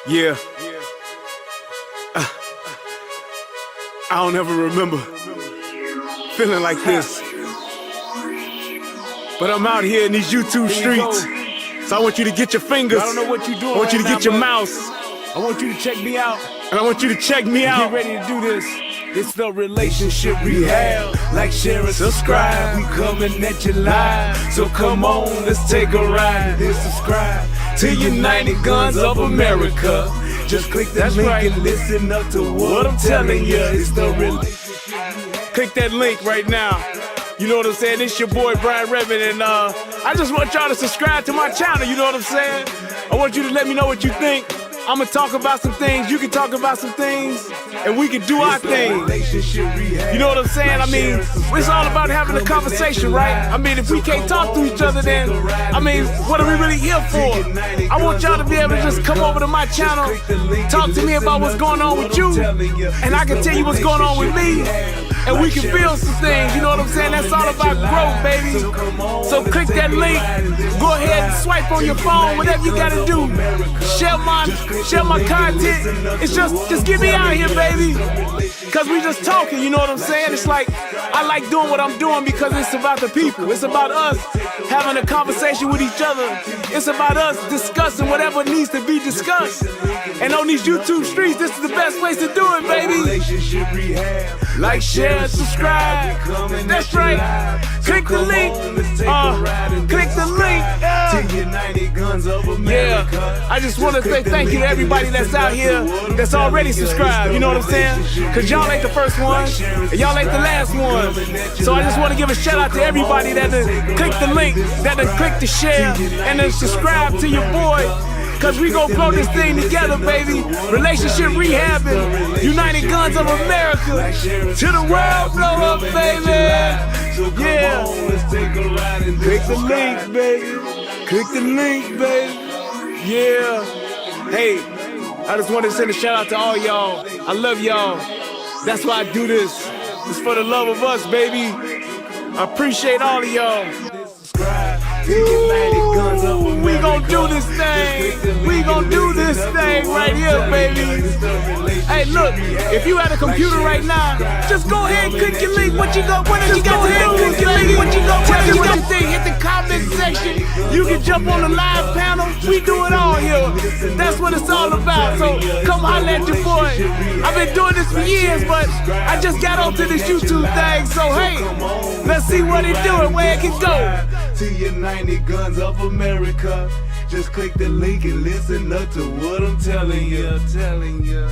Yeah, I don't ever remember feeling like this. But I'm out here in these YouTube streets. So I want you to get your fingers. I don't know what you're doing. I want you to right get now, your but mouse. I want you to check me out. And I want you to check me out. Get ready to do this. It's the relationship rehab. Like, share, and subscribe. We coming at you live. So come on, let's take a ride. Then subscribe to United Guns of America. Just click that link and listen up to what I'm telling you. It's the relationship. Click that link right now. You know what I'm saying? It's your boy Brian Redmond, and I just want y'all to subscribe to my channel. You know what I'm saying? I want you to let me know what you think. I'm gonna talk about some things, you can talk about some things, and we can do our thing. You know what I'm saying? I mean, it's all about having a conversation, right? I mean, if we can't talk to each other, then, I mean, what are we really here for? I want y'all to be able to just come over to my channel, talk to me about what's going on with you, and I can tell you what's going on with me, and we can build some things, you know what I'm saying? That's all about growth, baby. So click that link, go ahead and swipe on your phone, whatever you gotta do. Share my content. It's just get me out here, baby. Cause we just talking, you know what I'm saying? It's like, I like doing what I'm doing because it's about the people. It's about us having a conversation with each other. It's about us discussing whatever needs to be discussed. And on these YouTube streets, this is the best place to do it, baby. Like, share, subscribe. That's right. Click the link. Click the link. Yeah. I just want to say thank you to everybody that's out here that's already subscribed. You know what I'm saying? Cause y'all ain't the first one, and y'all ain't the last one. So I just want to give a shout out to everybody that click the link, that click the share, and then subscribe to your boy. Cause we gon' blow this thing together, baby. Relationship rehabbing, United Guns of America. To the world, blow up, baby. Yeah. Click the link, baby. Click the link, baby. Yeah. Hey, I just want to send a shout out to all y'all. I love y'all. That's why I do this. It's for the love of us, baby. I appreciate all of y'all. Ooh, we gon' do this thing. We gon' do this thing right here, baby. Hey, look, if you at a computer right now, just go ahead and click your link. What you got to do? Click your link. What you tell you what you think? Hit the comment section. You can jump on the live panel. We do it all here. That's what it's all about. So come holler at your boy. I've been doing this for years, but I just got onto this YouTube thing. So hey, let's see what it do and where it can go. To United Guns of America. Just click the link and listen up to what I'm telling you, telling you.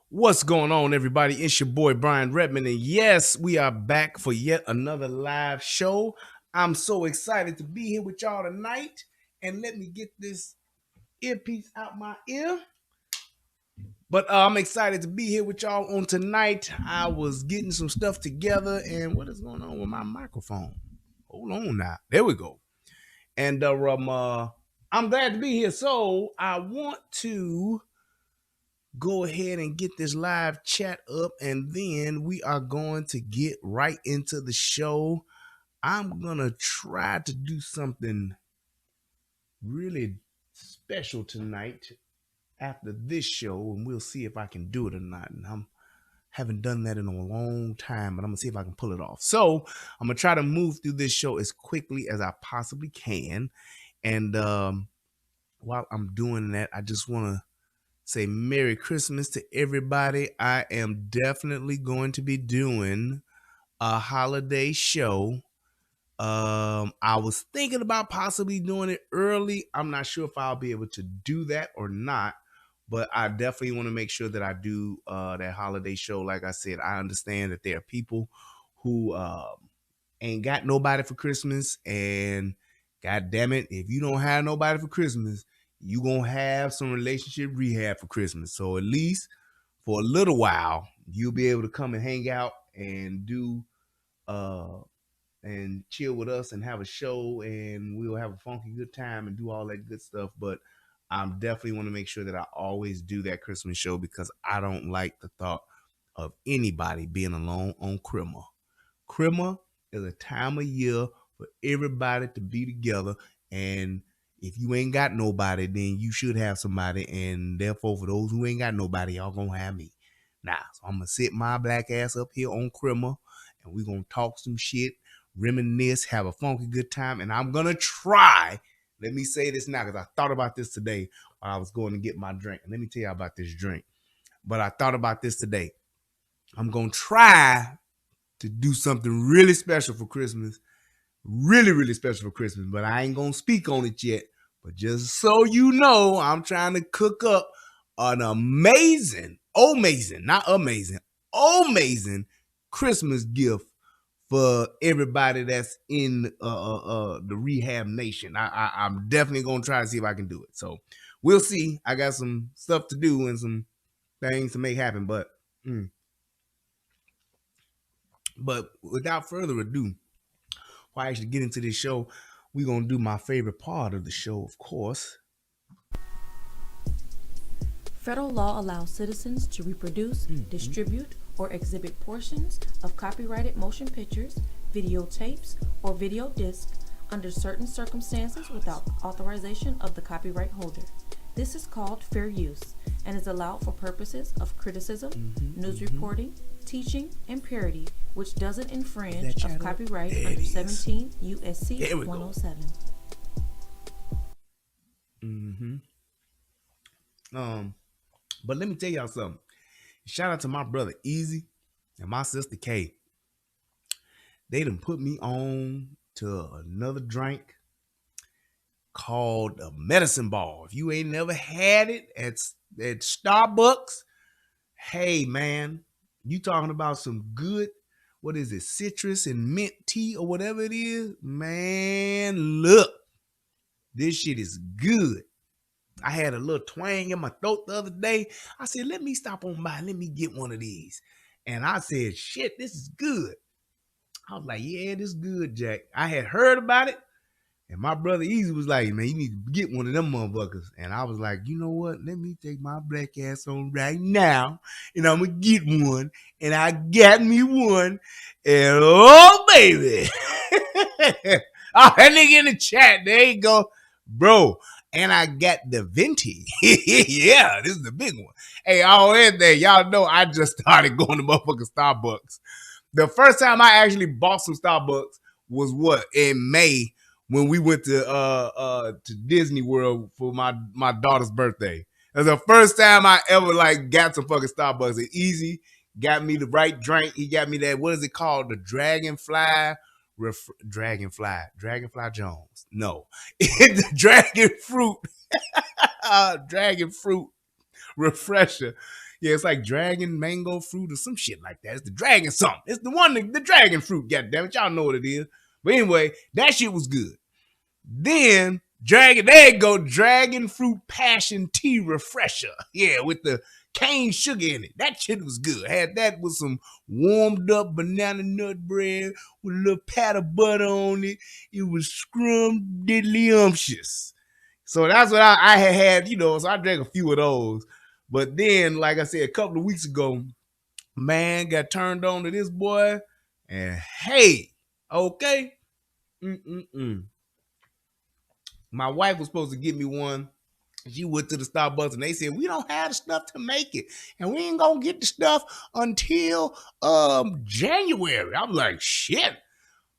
What's going on, everybody? It's your boy Brian Redmond, and yes, we are back for yet another live show. I'm so excited to be here with y'all tonight, and let me get this earpiece out my ear. But I'm excited to be here with y'all on tonight. I was getting some stuff together, and what is going on with my microphone? Hold on now. There we go. And I'm glad to be here. So I want to go ahead and get this live chat up, and then we are going to get right into the show. I'm going to try to do something really special tonight after this show, and we'll see if I can do it or not. And I haven't done that in a long time, but I'm gonna see if I can pull it off. So I'm gonna try to move through this show as quickly as I possibly can. And while I'm doing that, I just want to say Merry Christmas to everybody. I am definitely going to be doing a holiday show. I was thinking about possibly doing it early. I'm not sure if I'll be able to do that or not. But I definitely want to make sure that I do that holiday show. Like I said, I understand that there are people who ain't got nobody for Christmas. And God damn it, if you don't have nobody for Christmas, you going to have some relationship rehab for Christmas. So at least for a little while, you'll be able to come and hang out and do and chill with us and have a show. And we'll have a funky good time and do all that good stuff. But I definitely want to make sure that I always do that Christmas show because I don't like the thought of anybody being alone on Christmas. Christmas is a time of year for everybody to be together. And if you ain't got nobody, then you should have somebody. And therefore, for those who ain't got nobody, y'all gonna have me. Now, so I'm gonna sit my black ass up here on Crimmer, and we gonna talk some shit, reminisce, have a funky good time. And I'm gonna try. Let me say this now, because I thought about this today while I was going to get my drink. And let me tell you about this drink. But I thought about this today. I'm gonna try to do something really special for Christmas. Really, really special for Christmas. But I ain't gonna speak on it yet. But just so you know, I'm trying to cook up an amazing Christmas gift for everybody that's in the Rehab Nation. I'm definitely gonna try to see if I can do it. So we'll see. I got some stuff to do and some things to make happen. But without further ado, before I actually get into this show, we're gonna do my favorite part of the show, of course. Federal law allows citizens to reproduce, distribute, or exhibit portions of copyrighted motion pictures, videotapes, or video discs under certain circumstances without authorization of the copyright holder. This is called fair use and is allowed for purposes of criticism, news reporting, teaching, and parody, which doesn't infringe of copyright under 17 U.S.C. 107. But let me tell y'all something. Shout out to my brother Easy and my sister Kay. They done put me on to another drink called a medicine ball. If you ain't never had it at Starbucks, hey man, you talking about some good, what is it, citrus and mint tea or whatever it is? Man, look, this shit is good. I had a little twang in my throat the other day. I said, let me stop on by. Let me get one of these. And I said, shit, this is good. I was like, yeah, this is good, Jack. I had heard about it. And my brother Easy was like, man, you need to get one of them motherfuckers. And I was like, you know what? Let me take my black ass on right now. And I'm going to get one. And I got me one. And oh, baby. Oh, that nigga in the chat. There you go. Bro. And I got the venti. Yeah, this is the big one. Hey, all in there, y'all know I just started going to motherfucking Starbucks. The first time I actually bought some Starbucks was what? In May when we went to Disney World for my daughter's birthday. It was the first time I ever like got some fucking Starbucks. And Easy got me the right drink. He got me that, what is it called? The Dragonfly Jones. No, it's the Dragon Fruit Refresher. Yeah, it's like dragon mango fruit or some shit like that. It's the dragon something. It's the one, the dragon fruit. Goddammit, y'all know what it is. But anyway, that shit was good. Then there you go, dragon fruit passion tea refresher. Yeah, with the cane sugar in it. That shit was good. Had that with some warmed up banana nut bread with a little pat of butter on it. It was scrum-diddly-umptious. So that's what I had, so I drank a few of those. But then, like I said, a couple of weeks ago, man, got turned on to this boy. And hey, okay. My wife was supposed to get me one. She went to the Starbucks and they said, we don't have the stuff to make it. And we ain't going to get the stuff until January. I'm like, shit.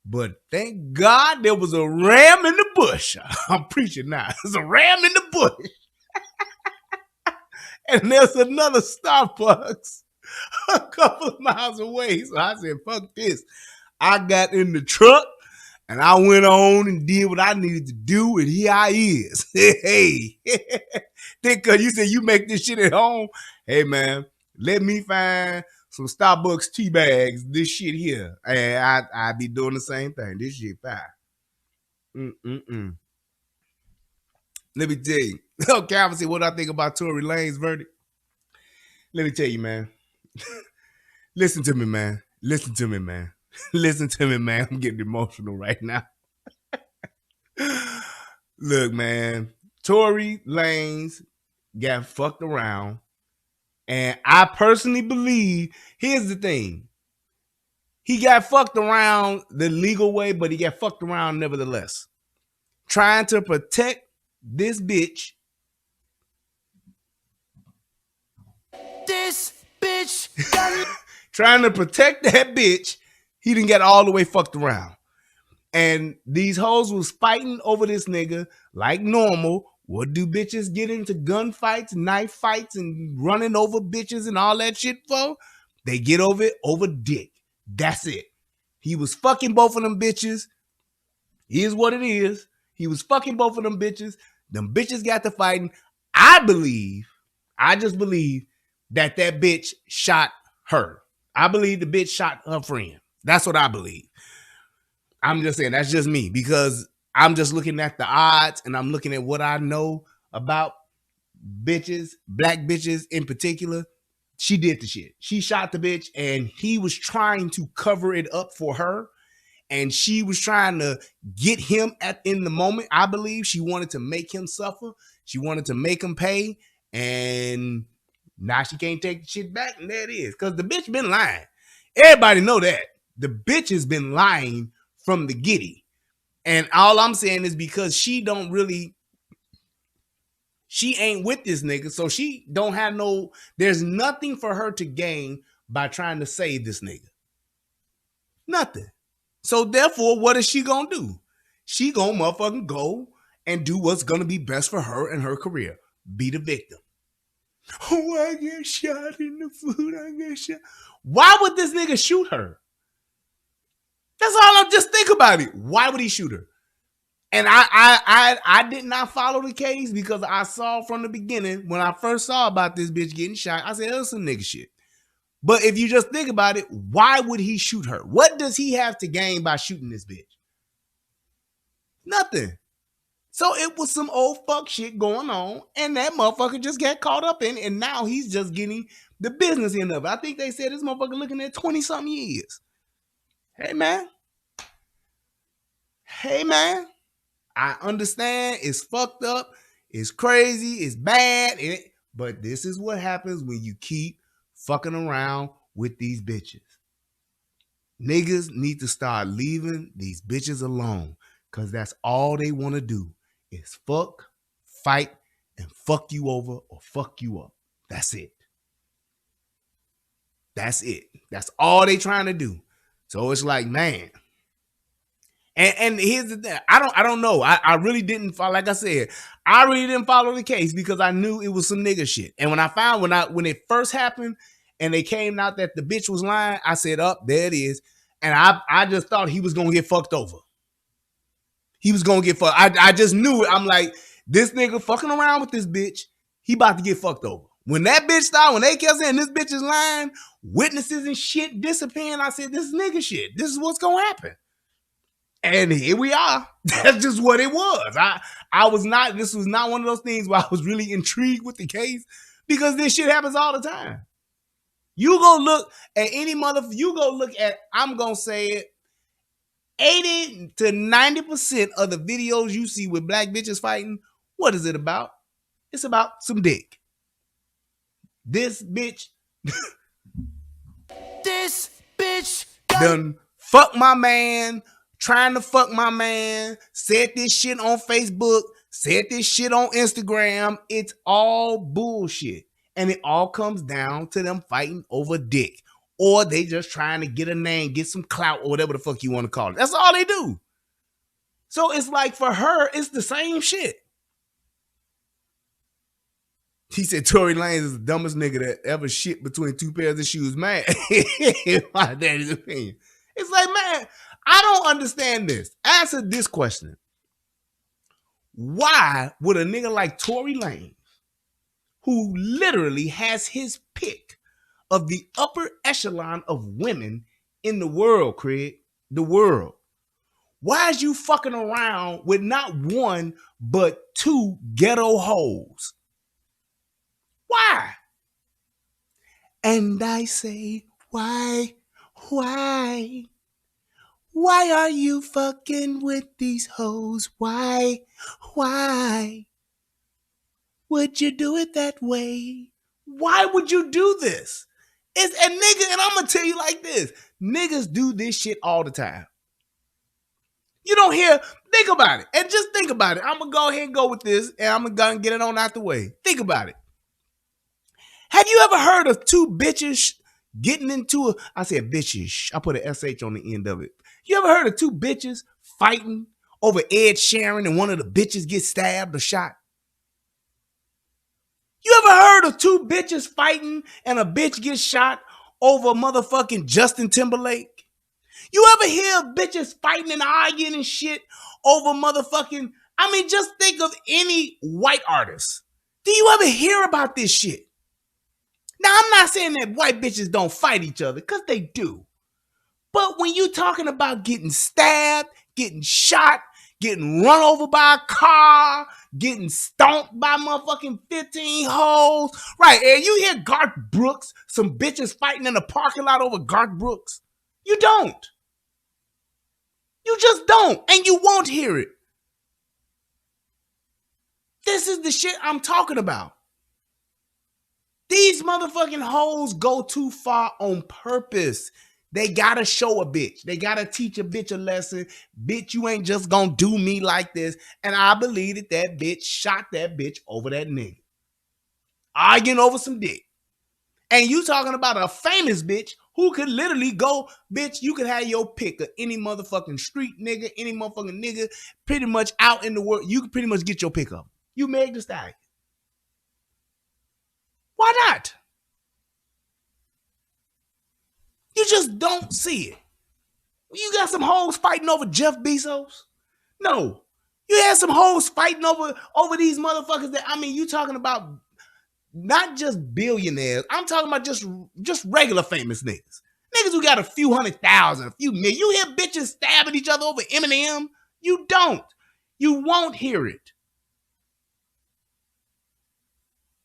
But thank God there was a ram in the bush. I'm preaching now. There's a ram in the bush. And there's another Starbucks a couple of miles away. So I said, fuck this. I got in the truck. And I went on and did what I needed to do, and here I is. Hey, because you said you make this shit at home. Hey, man, let me find some Starbucks tea bags, this shit here. And I be doing the same thing. This shit fire. Let me tell you. Okay, I'm see what I think about Tory Lanez verdict. Let me tell you, man. Listen to me, man. Listen to me, man. Listen to me, man. I'm getting emotional right now. Look, man. Tory Lanez got fucked around. And I personally believe, here's the thing. He got fucked around the legal way, but he got fucked around nevertheless. Trying to protect this bitch. This bitch Trying to protect that bitch. He didn't get all the way fucked around. And these hoes was fighting over this nigga like normal. What do bitches get into gunfights, knife fights, and running over bitches and all that shit for? They get over it over dick. That's it. He was fucking both of them bitches. Here's what it is. He was fucking both of them bitches. Them bitches got to fighting. I just believe that bitch shot her. I believe the bitch shot her friend. That's what I believe. I'm just saying, that's just me, because I'm just looking at the odds and I'm looking at what I know about bitches, black bitches in particular. She did the shit. She shot the bitch and he was trying to cover it up for her. And she was trying to get him in the moment. I believe she wanted to make him suffer. She wanted to make him pay. And now she can't take the shit back. And there it is. Because the bitch been lying. Everybody know that. The bitch has been lying from the giddy. And all I'm saying is because she ain't with this nigga. So she don't have there's nothing for her to gain by trying to save this nigga. Nothing. So therefore, what is she gonna do? She gonna motherfucking go and do what's gonna be best for her and her career. Be the victim. Oh, I get shot in the foot. I get shot. Why would this nigga shoot her? That's all. I'm just think about it. Why would he shoot her? And I did not follow the case because I saw from the beginning when I first saw about this bitch getting shot. I said, "Oh, some nigga shit." But if you just think about it, why would he shoot her? What does he have to gain by shooting this bitch? Nothing. So it was some old fuck shit going on, and that motherfucker just got caught up in it, and now he's just getting the business end of it. I think they said this motherfucker looking at 20-something years. Hey, man. I understand it's fucked up, it's crazy, it's bad, but this is what happens when you keep fucking around with these bitches. Niggas need to start leaving these bitches alone, because that's all they want to do is fuck, fight, and fuck you over or fuck you up. That's it. That's all they trying to do. So it's like, man. And here's the thing. I don't know. I really didn't follow. Like I said, I really didn't follow the case because I knew it was some nigga shit. And when I found when it first happened and they came out that the bitch was lying, I said, there it is. And I just thought he was gonna get fucked over. He was gonna get fucked. I just knew it. I'm like, this nigga fucking around with this bitch, he about to get fucked over. When that bitch started, when they kept saying this bitch is lying, witnesses and shit disappearing, I said, this is nigga shit. This is what's gonna happen. And here we are. That's just what it was. This was not one of those things where I was really intrigued with the case because this shit happens all the time. You go look at I'm going to say it, 80 to 90% of the videos you see with black bitches fighting, what is it about? It's about some dick. This bitch done fuck my man, trying to fuck my man, said this shit on Facebook, said this shit on Instagram. It's all bullshit. And it all comes down to them fighting over dick. Or they just trying to get a name, get some clout, or whatever the fuck you want to call it. That's all they do. So it's like for her, it's the same shit. He said Tory Lanez is the dumbest nigga that ever shit between two pairs of shoes. Man, my daddy's opinion. It's like, man, I don't understand this. Answer this question. Why would a nigga like Tory Lanez, who literally has his pick of the upper echelon of women in the world, Craig, the world, why is you fucking around with not one, but two ghetto hoes? Why? And I say, why? Why are you fucking with these hoes? Why would you do it that way? Why would you do this? It's a nigga, and I'm gonna tell you like this: niggas do this shit all the time. You don't hear. Think about it, and just think about it. I'm gonna go ahead and go with this, and I'm gonna get it on out the way. Think about it. Have you ever heard of two bitches getting into a? I said bitches. I put an sh on the end of it. You ever heard of two bitches fighting over Ed Sheeran, and one of the bitches gets stabbed or shot? You ever heard of two bitches fighting and a bitch gets shot over motherfucking Justin Timberlake? You ever hear bitches fighting and arguing and shit over motherfucking, I mean, just think of any white artist. Do you ever hear about this shit? Now, I'm not saying that white bitches don't fight each other, because they do. But when you talking about getting stabbed, getting shot, getting run over by a car, getting stomped by motherfucking 15 hoes, right? And you hear Garth Brooks, some bitches fighting in the parking lot over Garth Brooks. You don't. You just don't, and you won't hear it. This is the shit I'm talking about. These motherfucking hoes go too far on purpose. They gotta show a bitch. They gotta teach a bitch a lesson. Bitch, you ain't just gonna do me like this. And I believe that that bitch shot that bitch over that nigga. Arguing over some dick. And you talking about a famous bitch who could literally go, bitch, you could have your pick of any motherfucking street nigga, any motherfucking nigga pretty much out in the world. You could pretty much get your pick of. You Meg Thee Stallion. Why not? You just don't see it. You got some hoes fighting over Jeff Bezos? No. You had some hoes fighting over these motherfuckers that, I mean, you talking about not just billionaires. I'm talking about just regular famous niggas. Niggas who got a few 100,000, a few million. You hear bitches stabbing each other over Eminem? You don't. You won't hear it.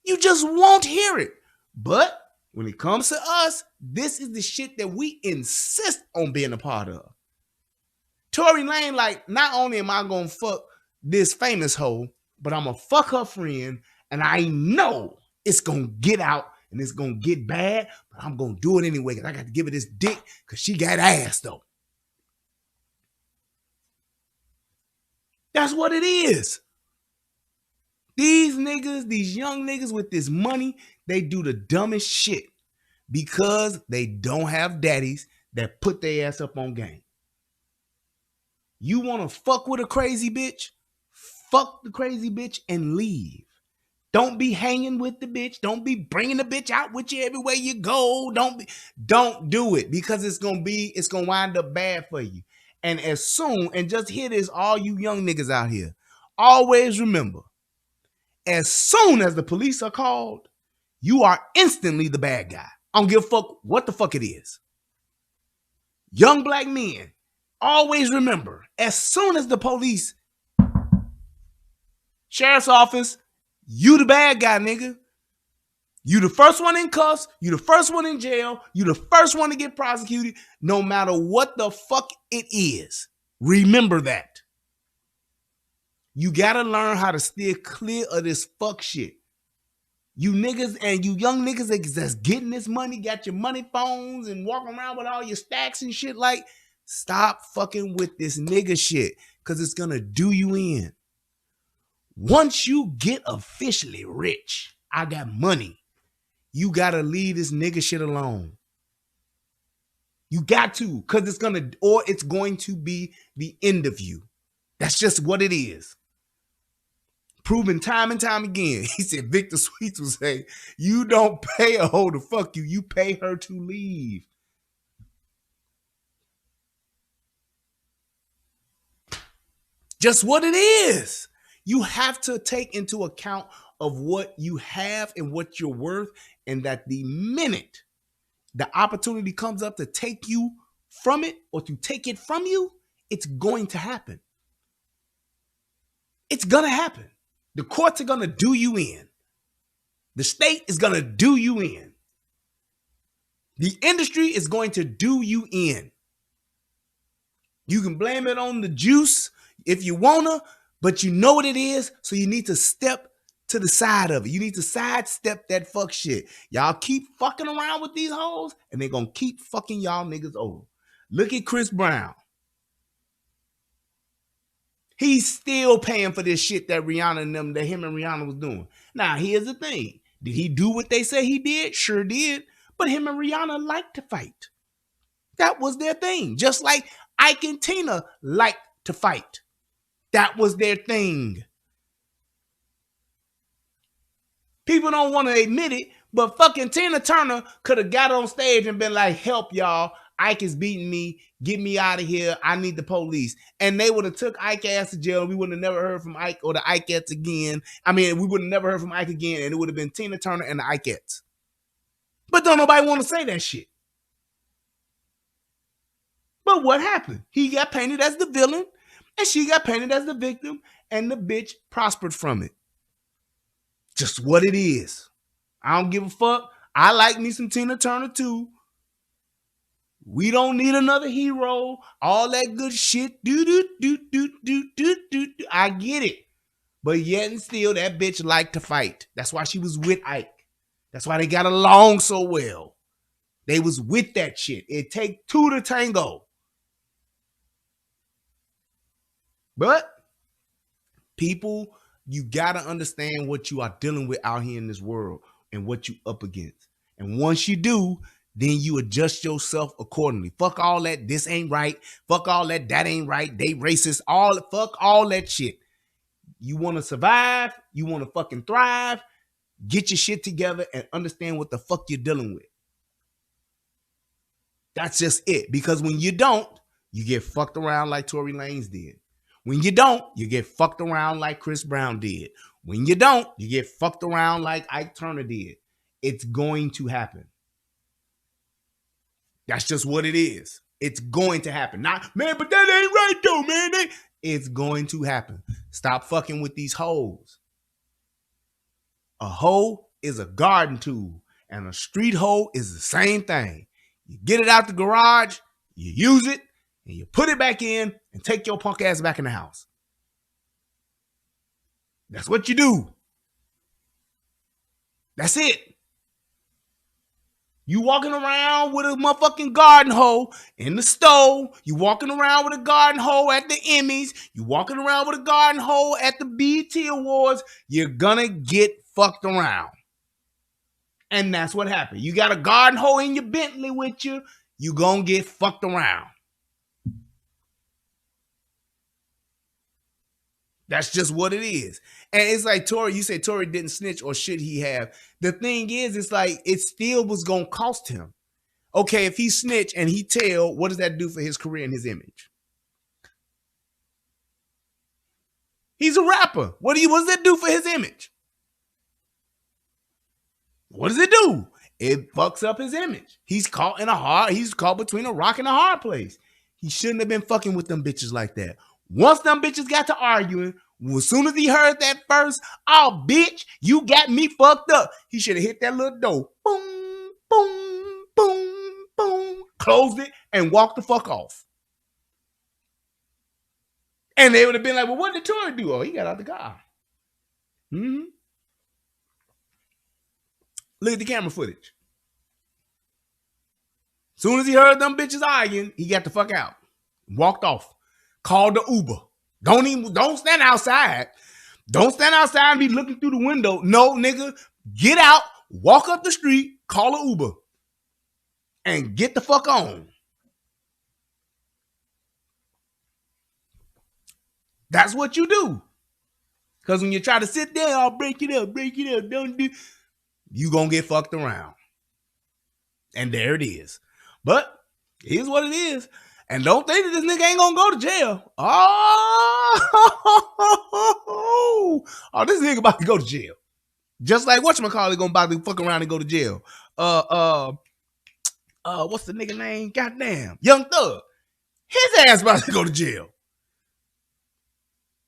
You just won't hear it. But when it comes to us, this is the shit that we insist on being a part of. Tory Lane, like, not only am I gonna fuck this famous hoe, but I'm gonna fuck her friend, and I know it's gonna get out and it's gonna get bad, but I'm gonna do it anyway because I got to give her this dick because she got ass though. That's what it is. These niggas, these young niggas with this money, they do the dumbest shit because they don't have daddies that put their ass up on game. You want to fuck with a crazy bitch? Fuck the crazy bitch and leave. Don't be hanging with the bitch. Don't be bringing the bitch out with you everywhere you go. Don't do it because it's gonna wind up bad for you. And just hear this, all you young niggas out here, always remember, as soon as the police are called, you are instantly the bad guy. I don't give a fuck what the fuck it is. Young black men, always remember, as soon as the police, sheriff's office, you the bad guy, nigga. You the first one in cuffs. You the first one in jail. You the first one to get prosecuted, no matter what the fuck it is. Remember that. You gotta learn how to steer clear of this fuck shit. You niggas and you young niggas that's getting this money, got your money phones and walking around with all your stacks and shit, like, stop fucking with this nigga shit because it's gonna do you in. Once you get officially rich, I got money, you gotta leave this nigga shit alone. You got to, because it's going to be the end of you. That's just what it is. Proven time and time again. He said, Victor Sweets will say, you don't pay a hoe to fuck you, you pay her to leave. Just what it is. You have to take into account of what you have and what you're worth, and that the minute the opportunity comes up to take you from it or to take it from you, it's going to happen. It's going to happen. The courts are going to do you in. The state is going to do you in. The industry is going to do you in. You can blame it on the juice if you wanna, but you know what it is, so you need to step to the side of it. You need to sidestep that fuck shit. Y'all keep fucking around with these hoes, and they're gonna keep fucking y'all niggas over. Look at Chris Brown. He's still paying for this shit that Rihanna and them, that him and Rihanna was doing. Now, here's the thing. Did he do what they say he did? Sure did. But him and Rihanna like to fight. That was their thing. Just like Ike and Tina liked to fight. That was their thing. People don't want to admit it, but fucking Tina Turner could have got on stage and been like, help y'all. Ike is beating me. Get me out of here. I need the police. And they would have took Ike ass to jail. We would have never heard from Ike or the Ikeettes again. I mean, we would have never heard from Ike again, and it would have been Tina Turner and the Ikeettes. But don't nobody want to say that shit. But what happened? He got painted as the villain, and she got painted as the victim, and the bitch prospered from it. Just what it is. I don't give a fuck. I like me some Tina Turner too. We don't need another hero. All that good shit. I get it. But yet and still, that bitch liked to fight. That's why she was with Ike. That's why they got along so well. They was with that shit. It take two to tango. But people, you got to understand what you are dealing with out here in this world and what you up against. And once you do, then you adjust yourself accordingly. Fuck all that, this ain't right. Fuck all that, that ain't right. They racist. Fuck all that shit. You want to survive. You want to fucking thrive. Get your shit together and understand what the fuck you're dealing with. That's just it. Because when you don't, you get fucked around like Tory Lanez did. When you don't, you get fucked around like Chris Brown did. When you don't, you get fucked around like Ike Turner did. It's going to happen. That's just what it is. It's going to happen. Not, man, but that ain't right though, man. It's going to happen. Stop fucking with these hoes. A hoe is a garden tool, and a street hoe is the same thing. You get it out the garage, you use it, and you put it back in and take your punk ass back in the house. That's what you do. That's it. You walking around with a motherfucking garden hoe in the stove. You walking around with a garden hoe at the Emmys. You walking around with a garden hoe at the BET Awards. You're gonna get fucked around. And that's what happened. You got a garden hoe in your Bentley with you. You gonna get fucked around. That's just what it is. And it's like Tory, you say Tory didn't snitch, or should he have? The thing is, it's like it still was going to cost him. Okay, if he snitch and he tell, what does that do for his career and his image? He's a rapper. What does that do for his image? What does it do? It fucks up his image. He's caught between a rock and a hard place. He shouldn't have been fucking with them bitches like that. Once them bitches got to arguing, as soon as he heard that first, oh, bitch, you got me fucked up. He should have hit that little door. Boom, boom, boom, boom. Closed it and walked the fuck off. And they would have been like, well, what did Tory do? Oh, he got out the car. Mm-hmm. Look at the camera footage. As soon as he heard them bitches arguing, he got the fuck out. Walked off. Called the Uber. Don't stand outside. Don't stand outside and be looking through the window. No, nigga. Get out, walk up the street, call an Uber, and get the fuck on. That's what you do. Because when you try to sit there, I'll break it up, don't do, you gonna get fucked around. And there it is. But here's what it is. And don't think that this nigga ain't gonna go to jail. Oh, this nigga about to go to jail. Just like whatchamacallit gonna about to fuck around and go to jail. What's the nigga name? Goddamn. Young Thug. His ass about to go to jail.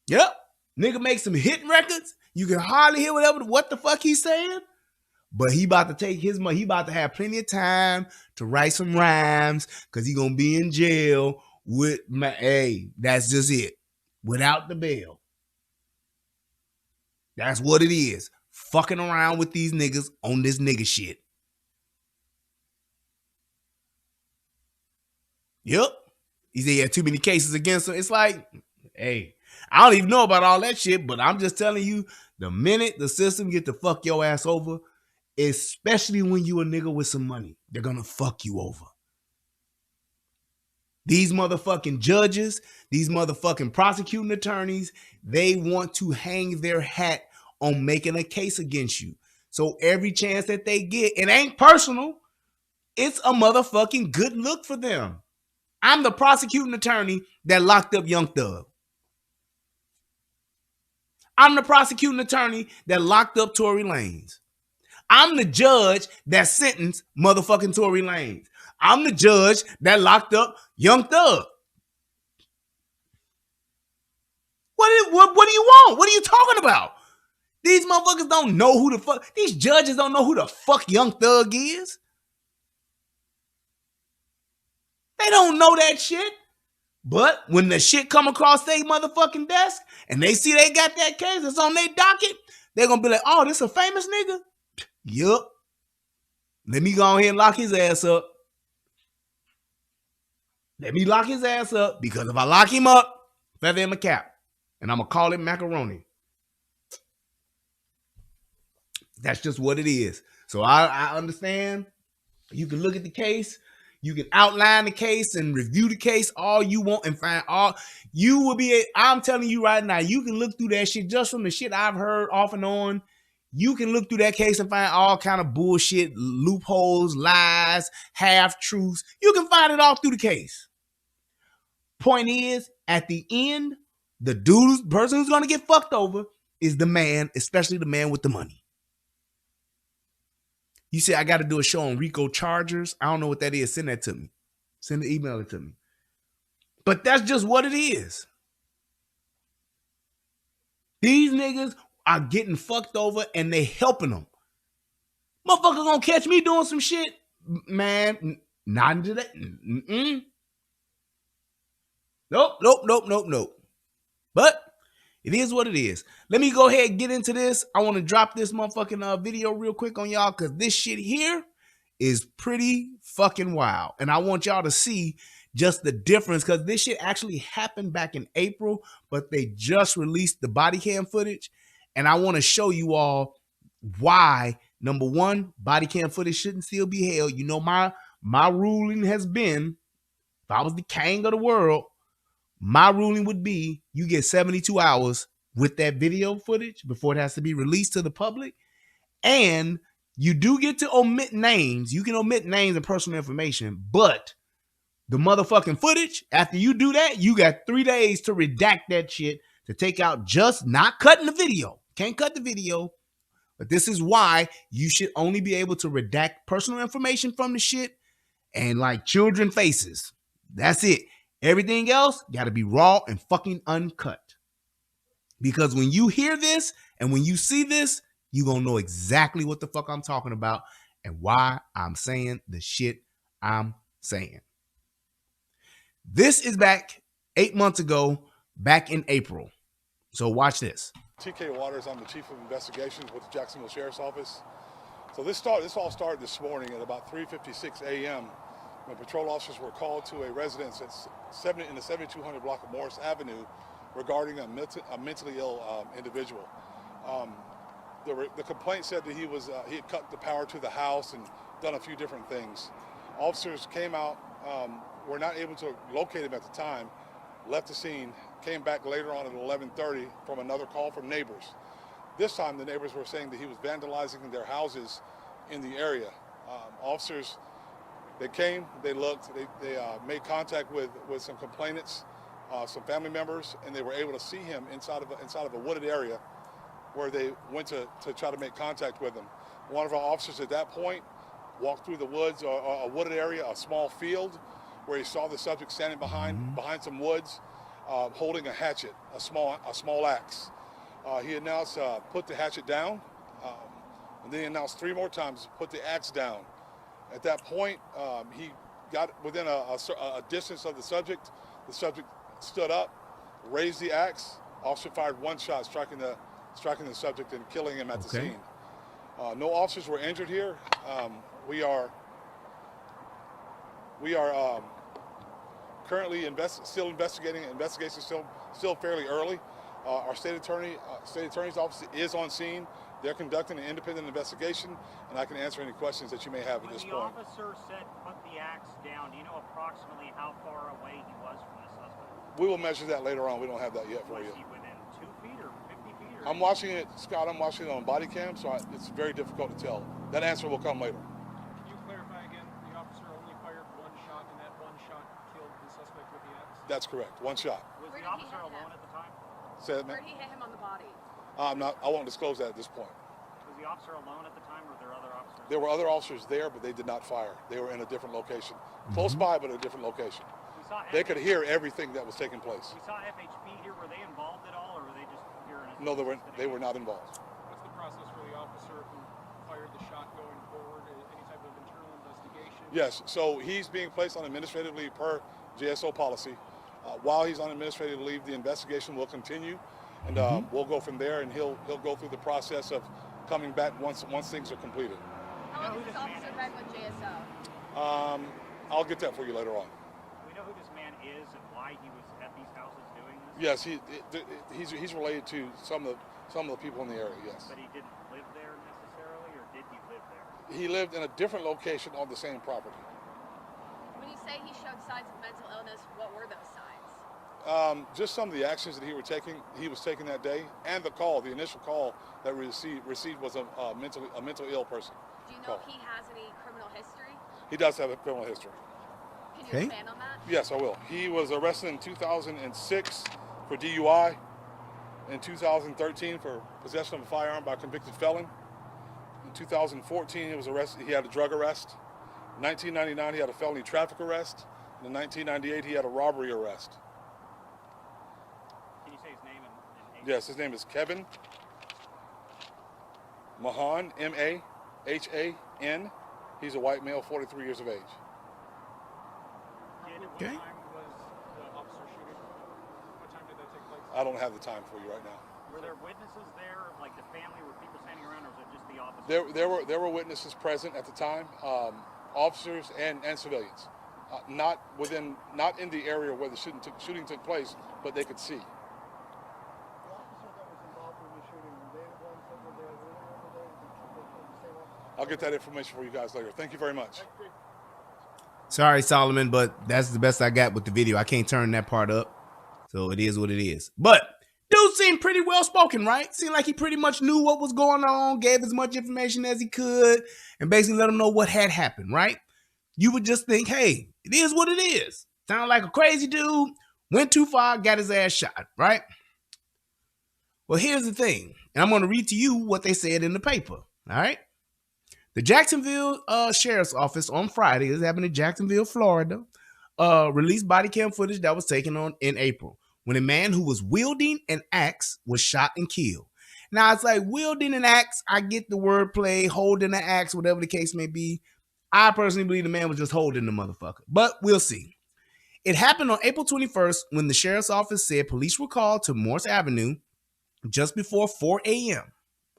Yep. Nigga make some hit records. You can hardly hear what the fuck he's saying. But he about to take his money. He about to have plenty of time to write some rhymes because he gonna be in jail with that's just it. Without the bail. That's what it is. Fucking around with these niggas on this nigga shit. Yep. He said he had too many cases against him. It's like, hey, I don't even know about all that shit, but I'm just telling you, the minute the system get to fuck your ass over, especially when you a nigga with some money, they're gonna fuck you over. These motherfucking judges, these motherfucking prosecuting attorneys, they want to hang their hat on making a case against you. So every chance that they get, it ain't personal. It's a motherfucking good look for them. I'm the prosecuting attorney that locked up Young Thug. I'm the prosecuting attorney that locked up Tory Lanez. I'm the judge that sentenced motherfucking Tory Lanez. I'm the judge that locked up Young Thug. What do you want? What are you talking about? These motherfuckers don't know who the fuck, these judges don't know who the fuck Young Thug is. They don't know that shit. But when the shit come across their motherfucking desk and they see they got that case, it's on their docket, they're going to be like, oh, this a famous nigga? Yup. Let me go ahead and lock his ass up. Let me lock his ass up, because if I lock him up, feather him a cap, and I'm going to call it macaroni. That's just what it is. So I understand. You can look at the case. You can outline the case and review the case all you want and find all. You will be, I'm telling you right now, you can look through that shit just from the shit I've heard off and on. You can look through that case and find all kind of bullshit, loopholes, lies, half-truths. You can find it all through the case. Point is, at the end, the person who's going to get fucked over is the man, especially the man with the money. You say, I got to do a show on Rico Chargers. I don't know what that is. Send that to me. Email it to me. But that's just what it is. These niggas are getting fucked over and they helping them. Motherfucker gonna catch me doing some shit? Man, not into that. Nope. But it is what it is. Let me go ahead and get into this. I want to drop this motherfucking video real quick on y'all, because this shit here is pretty fucking wild. And I want y'all to see just the difference, because this shit actually happened back in April, but they just released the body cam footage. And I want to show you all why, number one, body cam footage shouldn't still be held. You know, my ruling has been, if I was the king of the world, my ruling would be you get 72 hours with that video footage before it has to be released to the public. And you do get to omit names. You can omit names and personal information, but the motherfucking footage, after you do that, you got 3 days to redact that shit, to take out, just not cutting the video. Can't cut the video. But this is why you should only be able to redact personal information from the shit and like children faces. That's it. Everything else got to be raw and fucking uncut. Because when you hear this and when you see this, you're going to know exactly what the fuck I'm talking about and why I'm saying the shit I'm saying. This is back 8 months ago, back in April. So watch this. TK Waters, I'm the Chief of Investigations with the Jacksonville Sheriff's Office. So this all started this morning at about 3:56 a.m. when patrol officers were called to a residence in the 7200 block of Morris Avenue regarding a mentally ill individual. The complaint said that he had cut the power to the house and done a few different things. Officers came out, were not able to locate him at the time, left the scene, came back later on at 11:30 from another call from neighbors. This time the neighbors were saying that he was vandalizing their houses in the area. Officers, they came, they looked, they made contact with some complainants, some family members, and they were able to see him inside of a wooded area where they went to try to make contact with him. One of our officers at that point walked through the woods, or a wooded area, a small field, where he saw the subject standing behind some woods, holding a hatchet, a small axe. He announced, put the hatchet down, and then he announced 3 more times, put the axe down. At that point, he got within a distance of the subject. The subject stood up, raised the axe. Officer fired 1 shot, striking the striking the subject and killing him at the Okay. scene. No officers were injured here. We are currently still investigating. Investigations still fairly early. Our state attorney's office is on scene. They're conducting an independent investigation, and I can answer any questions that you may have at this point. When the officer said put the axe down, do you know approximately how far away he was from the suspect? We will measure that later on. We don't have that yet for Was you. he within 2 feet or 50 feet? Or I'm watching it, Scott. I'm watching it on body cam, so it's very difficult to tell. That answer will come later. Can you clarify again? The officer only fired one shot, and that one shot killed the suspect with the axe? That's correct. One shot. Was Where the did he officer hit alone him? at the time? Say that, Where man. did he hit him on the body? I won't disclose that at this point. Was the officer alone at the time, or were there other officers? There were other officers there, but they did not fire. They were in a different location, close by, but a different location. We saw They could hear everything that was taking place. We saw FHP here. Were they involved at all, or were they just here? In No, they were not involved. What's the process for the officer who fired the shot going forward? Any type of internal investigation? Yes. So he's being placed on administrative leave per JSO policy. While he's on administrative leave, the investigation will continue, and we'll go from there. And he'll go through the process of coming back once things are completed. How long has this officer been with JSO? I'll get that for you later on. Do we know who this man is and why he was at these houses doing this? Yes, he's related to some of the people in the area. Yes. But he didn't live there necessarily, or did he live there? He lived in a different location on the same property. When you say he showed signs of mental illness, what were those signs? Just some of the actions that he was taking that day, and the initial call that we received was a mental ill person. Do you know if he has any criminal history? He does have a criminal history. Can you Okay. expand on that? Yes, I will. He was arrested in 2006 for DUI, in 2013 for possession of a firearm by a convicted felon. In 2014, he was arrested. He had a drug arrest. In 1999, he had a felony traffic arrest. And in 1998, he had a robbery arrest. Can you say his name and age? Yes, his name is Kevin Mahan, M-A-H-A-N. He's a white male, 43 years of age. What time was the officer shooting? What time did that take place? I don't have the time for you right now. Were there witnesses there, like the family, were people standing around, or was it just the officers? There were witnesses present at the time, officers and civilians. Not in the area where the shooting took place, but they could see. The officer that was involved in the shooting, were they the ones that were there earlier in the day? The same officer? I'll get that information for you guys later. Thank you very much. Sorry, Solomon, but that's the best I got with the video. I can't turn that part up. So it is what it is. But dude seemed pretty well spoken, right? Seemed like he pretty much knew what was going on, gave as much information as he could, and basically let him know what had happened, right? You would just think, hey, it is what it is. Sound like a crazy dude, went too far, got his ass shot, right? Well, here's the thing, and I'm going to read to you what they said in the paper, all right? The Jacksonville Sheriff's Office on Friday, this happened in Jacksonville, Florida, released body cam footage that was taken on in April when a man who was wielding an axe was shot and killed. Now, it's like wielding an axe, I get the wordplay, holding an axe, whatever the case may be. I personally believe the man was just holding the motherfucker, but we'll see. It happened on April 21st when the sheriff's office said police were called to Morse Avenue just before 4 a.m.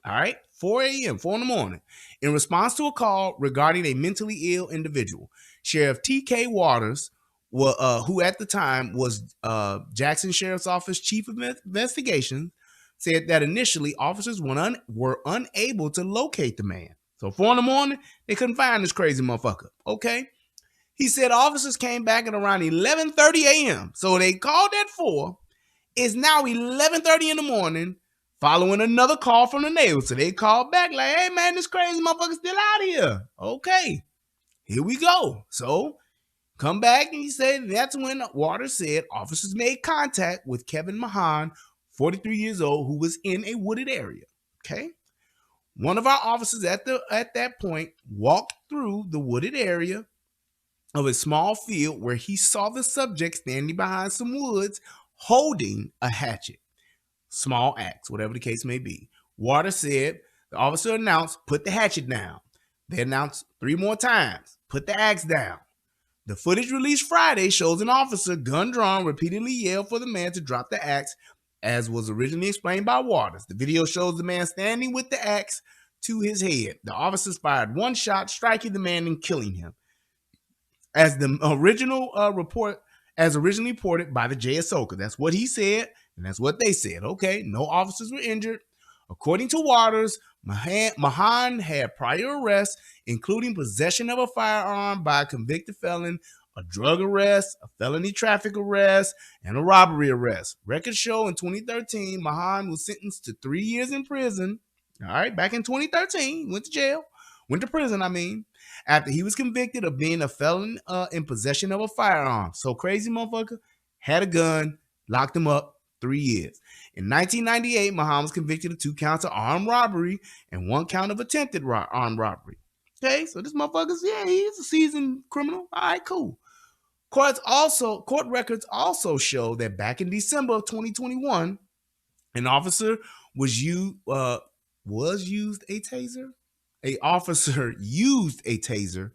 All right, 4 a.m., 4 in the morning, in response to a call regarding a mentally ill individual. Sheriff T.K. Waters, who at the time was Jackson Sheriff's Office Chief of Investigations, said that initially officers were unable to locate the man. So 4 in the morning, they couldn't find this crazy motherfucker, okay? He said officers came back at around 11:30 a.m. So they called at 4. It's now 11:30 in the morning, following another call from the neighbors. So they called back like, hey, man, this crazy motherfucker's still out here. Okay, here we go. So come back, and he said that's when Waters said officers made contact with Kevin Mahan, 43 years old, who was in a wooded area, okay? One of our officers at that point walked through the wooded area of a small field where he saw the subject standing behind some woods holding a hatchet, small axe, whatever the case may be. Waters said the officer announced, put the hatchet down. They announced 3 more times, put the axe down. The footage released Friday shows an officer, gun drawn, repeatedly yelled for the man to drop the axe as was originally explained by Waters. The video shows the man standing with the axe to his head. The officers fired one shot, striking the man and killing him. As the original as originally reported by the JSO, because that's what he said, and that's what they said. Okay, no officers were injured. According to Waters, Mahan had prior arrests, including possession of a firearm by a convicted felon, a drug arrest, a felony traffic arrest, and a robbery arrest. Records show in 2013, Mahan was sentenced to 3 years in prison. All right, back in 2013, went to prison, after he was convicted of being a felon in possession of a firearm. So crazy motherfucker had a gun, locked him up 3 years. In 1998, Mahan was convicted of 2 counts of armed robbery and 1 count of attempted armed robbery. Okay, so this motherfucker's, yeah, he's a seasoned criminal. All right, cool. Court records also show that back in December of 2021, an officer used a taser. A officer used a taser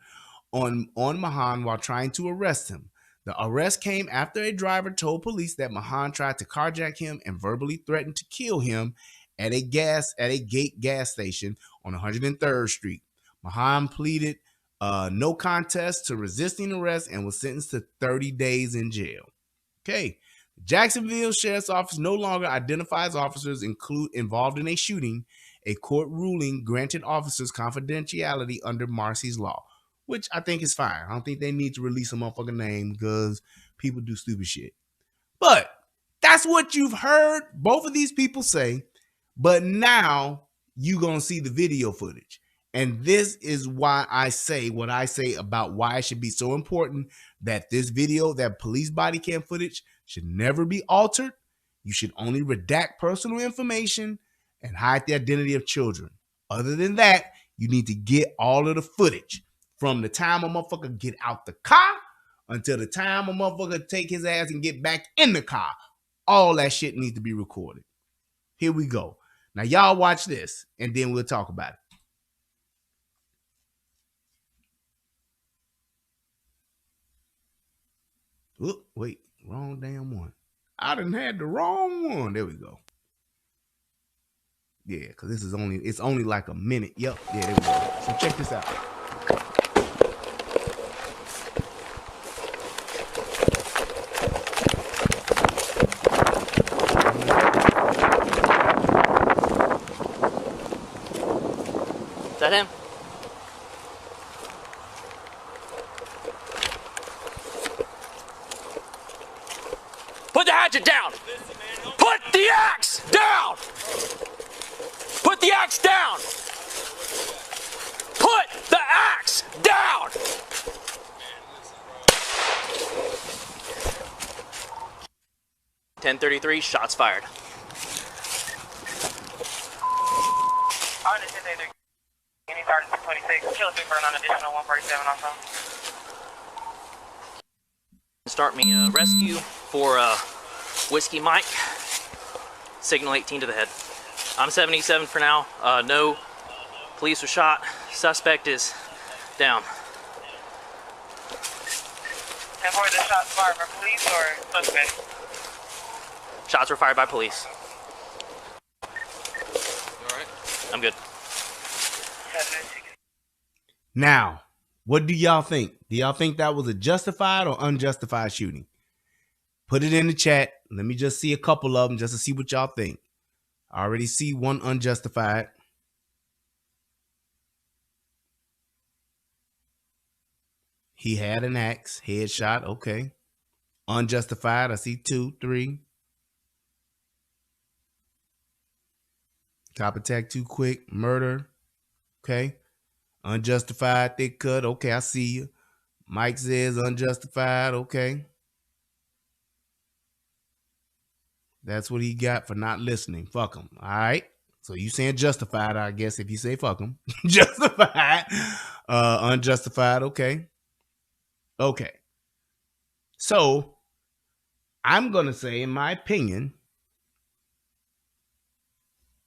on Mahan while trying to arrest him. The arrest came after a driver told police that Mahan tried to carjack him and verbally threatened to kill him at a gate gas station on 103rd Street. Mahan pleaded no contest to resisting arrest and was sentenced to 30 days in jail. Okay. Jacksonville Sheriff's Office no longer identifies officers involved in a shooting. A court ruling granted officers confidentiality under Marcy's law, which I think is fine. I don't think they need to release a motherfucking name because people do stupid shit. But that's what you've heard both of these people say. But now you're going to see the video footage. And this is why I say what I say about why it should be so important that this video, that police body cam footage, should never be altered. You should only redact personal information and hide the identity of children. Other than that, you need to get all of the footage from the time a motherfucker get out the car until the time a motherfucker take his ass and get back in the car. All that shit needs to be recorded. Here we go. Now y'all watch this and then we'll talk about it. Oop, wait, wrong damn one. I done had the wrong one. There we go. Yeah, because it's only like a minute. Yep, yeah, there we go. So check this out. Is that him? Put the hatchet down! Put the axe down! Put the axe down! Put the axe down! .1033, shots fired. Any Sergeant 226, kill a big burn on additional 147 also. Start me a rescue for Whiskey Mike. Signal 18 to the head. I'm 77 for now. No police were shot. Suspect is down. And were the shots fired by police or suspect? Shots were fired by police. You alright? I'm good. Now, what do y'all think? Do y'all think that was a justified or unjustified shooting? Put it in the chat. Let me just see a couple of them just to see what y'all think. I already see one unjustified. He had an axe, headshot, okay. Unjustified, I see 2, 3. Cop attack too quick, murder, okay. Unjustified, thick cut, okay, I see you. Mike says unjustified, okay. That's what he got for not listening. Fuck him, all right? So you saying justified, I guess, if you say fuck him. Justified, unjustified, okay. Okay. So I'm going to say, in my opinion,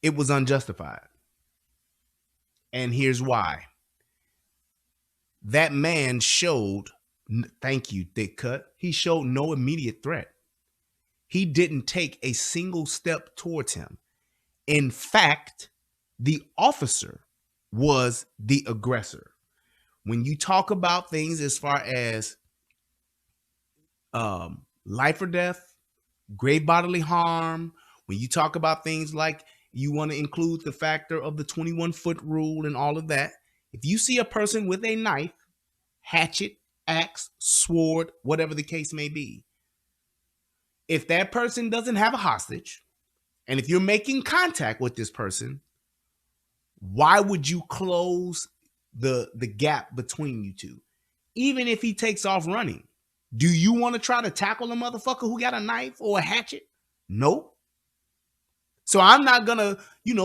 it was unjustified. And here's why. That man showed, thank you, thick cut, he showed no immediate threat. He didn't take a single step towards him. In fact, the officer was the aggressor. When you talk about things as far as life or death, grave bodily harm, when you talk about things like you want to include the factor of the 21-foot rule and all of that, if you see a person with a knife, hatchet, axe, sword, whatever the case may be, if that person doesn't have a hostage, and if you're making contact with this person, why would you close the gap between you two? Even if he takes off running, do you want to try to tackle a motherfucker who got a knife or a hatchet? Nope. So I'm not gonna,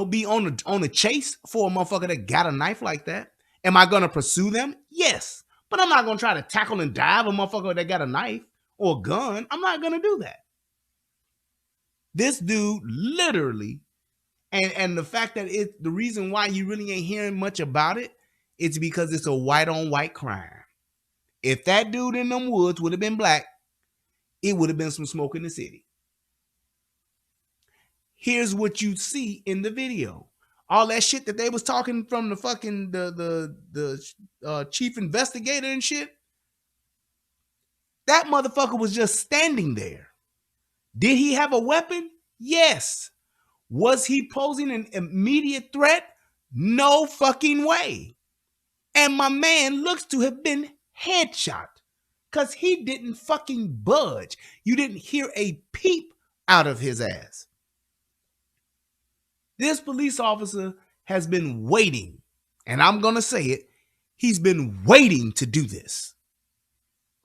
be on a chase for a motherfucker that got a knife like that. Am I gonna pursue them? Yes. But I'm not gonna try to tackle and dive a motherfucker that got a knife or a gun. I'm not gonna do that. This dude literally, and the fact that the reason why you really ain't hearing much about it, it's because it's a white on white crime. If that dude in them woods would have been black, it would have been some smoke in the city. Here's what you see in the video. All that shit that they was talking from the fucking the chief investigator and shit. That motherfucker was just standing there. Did he have a weapon? Yes. Was he posing an immediate threat? No fucking way. And my man looks to have been headshot because he didn't fucking budge. You didn't hear a peep out of his ass. This police officer has been waiting, and I'm going to say it, he's been waiting to do this.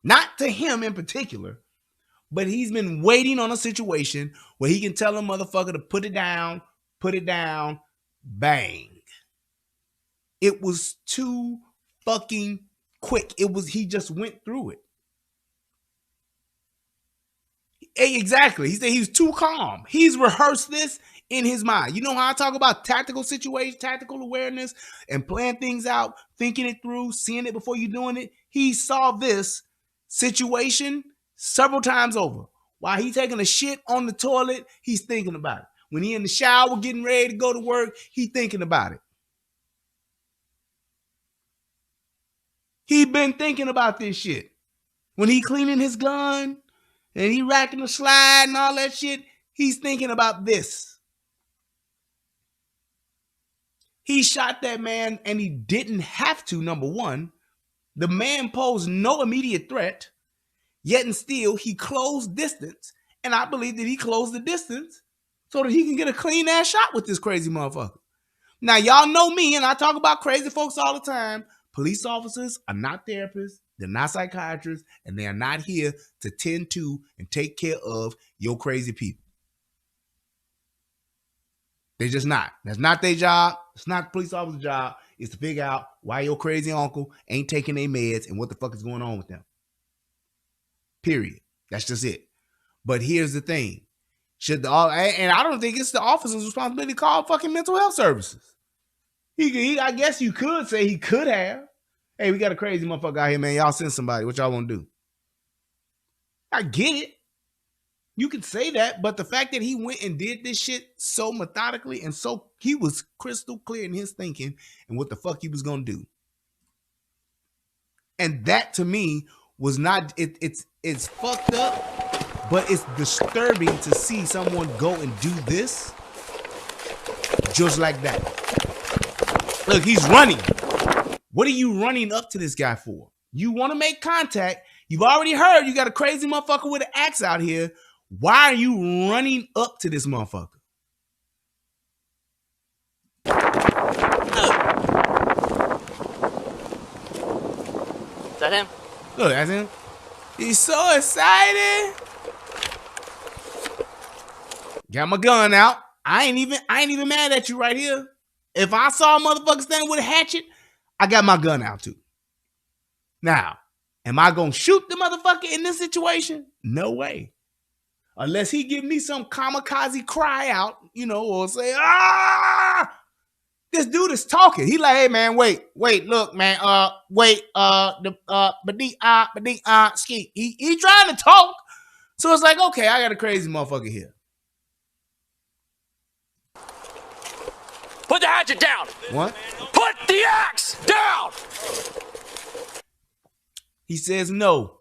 Not to him in particular, but he's been waiting on a situation where he can tell a motherfucker to put it down, bang. It was too fucking quick. He just went through it. Exactly. He said he was too calm. He's rehearsed this in his mind. You know how I talk about tactical situations, tactical awareness, and plan things out, thinking it through, seeing it before you're doing it? He saw this situation several times over. While he's taking a shit on the toilet, he's thinking about it. When he in the shower getting ready to go to work, he's thinking about it. He been thinking about this shit. When he cleaning his gun and he racking the slide and all that shit, he's thinking about this. He shot that man and he didn't have to, number one. The man posed no immediate threat, yet and still he closed distance. And I believe that he closed the distance so that he can get a clean ass shot with this crazy motherfucker. Now, y'all know me, and I talk about crazy folks all the time. Police officers are not therapists, they're not psychiatrists, and they are not here to tend to and take care of your crazy people. They're just not. That's not their job. It's not the police officer's job. It's to figure out why your crazy uncle ain't taking their meds and what the fuck is going on with them. Period. That's just it. But here's the thing. And I don't think it's the officer's responsibility to call fucking mental health services. I guess you could say he could have. Hey, we got a crazy motherfucker out here, man. Y'all send somebody. What y'all want to do? I get it. You can say that, but the fact that he went and did this shit so methodically and so he was crystal clear in his thinking and what the fuck he was gonna do. And that to me was not it's fucked up, but it's disturbing to see someone go and do this just like that. Look, he's running. What are you running up to this guy for? You want to make contact. You've already heard you got a crazy motherfucker with an axe out here. Why are you running up to this motherfucker? Is that him? Look, that's him. He's so excited. Got my gun out. I ain't even mad at you right here. If I saw a motherfucker standing with a hatchet, I got my gun out too. Now, am I gonna shoot the motherfucker in this situation? No way. Unless he give me some kamikaze cry out, or say, ah! This dude is talking. He like, hey man, wait, look, man, ski. He trying to talk. So it's like, okay, I got a crazy motherfucker here. Put the hatchet down. What? Put the axe down. He says, no,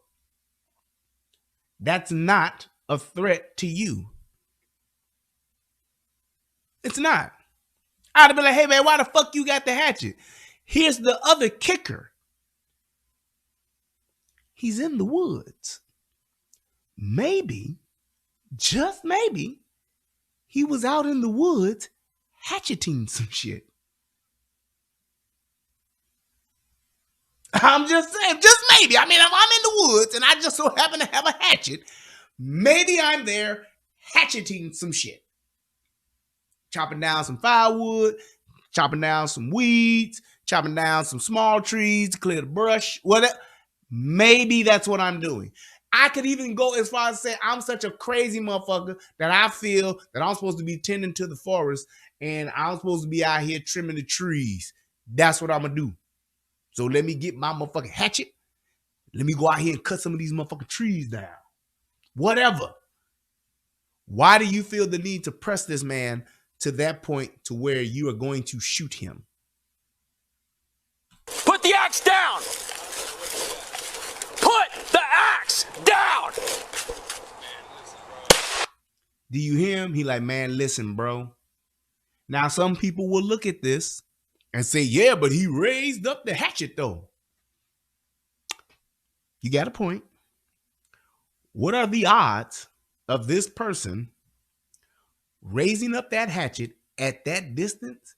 that's not a threat to you. It's not. I'd have been like, hey, man, why the fuck you got the hatchet? Here's the other kicker. He's in the woods. Maybe, just maybe, he was out in the woods hatcheting some shit. I'm just saying, just maybe. I mean, if I'm in the woods and I just so happen to have a hatchet, maybe I'm there hatcheting some shit. Chopping down some firewood, chopping down some weeds, chopping down some small trees to clear the brush, whatever. Maybe that's what I'm doing. I could even go as far as say I'm such a crazy motherfucker that I feel that I'm supposed to be tending to the forest and I'm supposed to be out here trimming the trees. That's what I'm going to do. So let me get my motherfucking hatchet. Let me go out here and cut some of these motherfucking trees down. Whatever. Why do you feel the need to press this man to that point to where you are going to shoot him? Put the axe down. Put the axe down. Do you hear him? He like, man, listen, bro. Now, some people will look at this and say, yeah, but he raised up the hatchet, though. You got a point. What are the odds of this person raising up that hatchet at that distance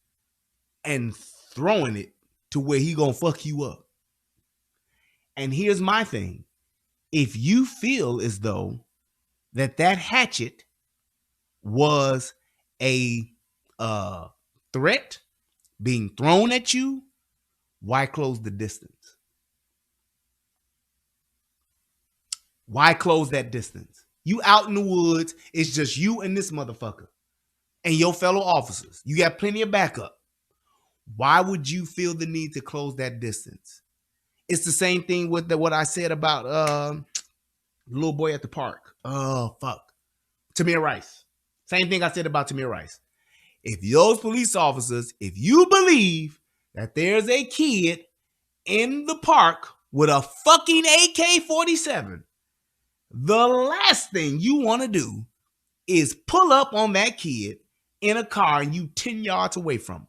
and throwing it to where he gonna fuck you up? And here's my thing. If you feel as though that hatchet was a threat being thrown at you, why close the distance? Why close that distance? You out in the woods, it's just you and this motherfucker and your fellow officers. You got plenty of backup. Why would you feel the need to close that distance? It's the same thing with what I said about the little boy at the park. Oh, fuck. Tamir Rice. Same thing I said about Tamir Rice. If those police officers, if you believe that there's a kid in the park with a fucking AK-47, the last thing you want to do is pull up on that kid in a car and you 10 yards away from him,